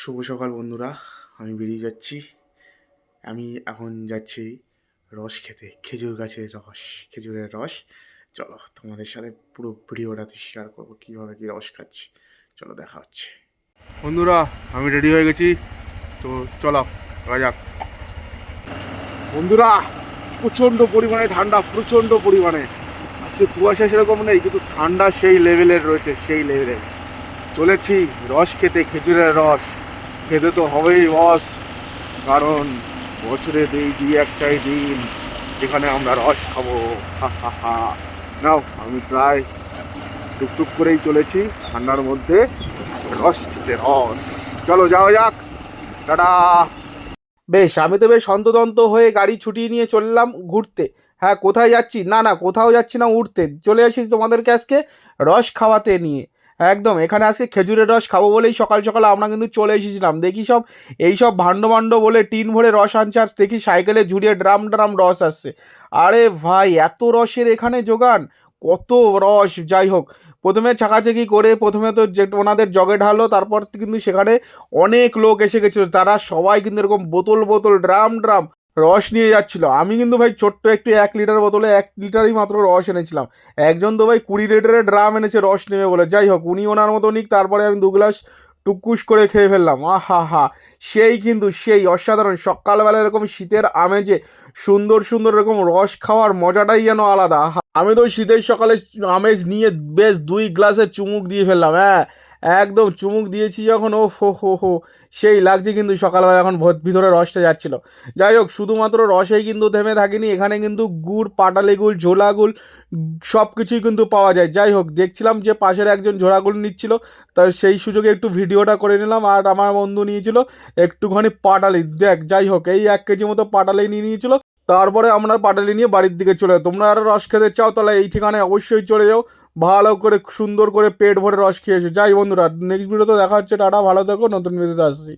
শুভ সকাল বন্ধুরা। আমি বেরিয়ে যাচ্ছি। আমি এখন যাচ্ছি রস খেতে, খেজুর গাছের রস, খেজুরের রস। চলো তোমাদের সাথে পুরো ভিডিওটাতে শেয়ার করবো কীভাবে কী রস খাচ্ছি। চলো দেখা হচ্ছে। বন্ধুরা আমি রেডি হয়ে গেছি, তো চলো যাক। বন্ধুরা প্রচণ্ড পরিমাণে ঠান্ডা, প্রচণ্ড পরিমাণে। সে কুয়াশা সেরকম নেই, কিন্তু ঠান্ডা সেই লেভেলের রয়েছে, সেই লেভেলের। চলেছি রস খেতে, খেজুরের রস খেতে তো হবেই বস, কারণ বছরে দুই একটাই দিন যেখানে আমরা রস খাবো। হা হা হা। নাও আমি প্রায় টুকটুক করেই চলেছি ঠান্ডার মধ্যে রস খেতে। রস চলো যাওয়া যাক, টাটা। বেশ, আমি তো বেশ হন্তদন্ত হয়ে গাড়ি ছুটিয়ে নিয়ে চললাম ঘুরতে। হ্যাঁ, কোথায় যাচ্ছি? না না, কোথাও যাচ্ছি না, উঠতে চলে আসি তোমাদেরকে আজকে রস খাওয়াতে নিয়ে। একদম এখানে আজকে খেজুরের রস খাবো বলেই সকাল সকাল আমরা কিন্তু চলে এসেছিলাম। দেখি সব এইসব ভাণ্ড ভাণ্ড বলে টিন ভরে রস আনছে, আর দেখি সাইকেলে ঝুড়িয়ে ড্রাম ড্রাম রস আসছে। আরে ভাই, এত রসের এখানে যোগান, কত রস! যাই হোক, প্রথমে ছাকাছাকি করে প্রথমে তো যে ওনাদের জগে ঢালো, তারপর কিন্তু সেখানে অনেক লোক এসে গেছিলো। তারা সবাই কিন্তু এরকম বোতল বোতল ড্রাম ড্রাম রস নিয়ে যাচ্ছিল। আমি কিন্তু ভাই ছোট্ট একটু 1 লিটার বোতলে 1 লিটারই মাত্র রস এনেছিলাম। একজন তো ভাই 20 লিটারের ড্রাম এনেছে রস নেবে বলে। যাই হোক, উনি ওনার মতো নিক, তারপরে আমি 2 গ্লাস টুকুস করে খেয়ে ফেললাম। আহা হা, সেই কিন্তু সেই অসাধারণ। সকালবেলা এরকম শীতের আমেজে সুন্দর সুন্দর এরকম রস খাওয়ার মজাটাই যেন আলাদা। আহা, আমি তো শীতের সকালে আমেজ নিয়ে বেশ 2 গ্লাসে চুমুক দিয়ে ফেললাম। হ্যাঁ, একদম চুমুক দিয়েছি যখন, ও হো হো হো, সেই লাগছে কিন্তু সকালবেলা এখন ভিতরে রসটা যাচ্ছিল। যাই হোক, শুধুমাত্র রসেই কিন্তু থেমে থাকিনি, এখানে কিন্তু গুড়, পাটালি গুড়, ঝোলা গুড় সব কিছুই কিন্তু পাওয়া যায়। যাই হোক, দেখছিলাম যে পাশের একজন ঝোলা গুড় নিচ্ছিল, তাই সেই সুযোগে একটু ভিডিওটা করে নিলাম। আর আমার বন্ধু নিয়েছিল একটুখানি পাটালি। দেখ, যাই হোক, এই 1 কেজি মতো পাটালি নিয়ে নিয়েছিল। তারপরে আমরা পাটালি নিয়ে বাড়ির দিকে চলে যাই। তোমরা আরও রস খেতে চাও তাহলে এই ঠিকানায় অবশ্যই চলে যাও, ভালো করে সুন্দর করে পেট ভরে রস খেয়েছো। যাই বন্ধুরা, নেক্সট ভিডিওতে দেখা হচ্ছে। টাটা, ভালো থেকো, নতুন ভিডিওতে আসছি।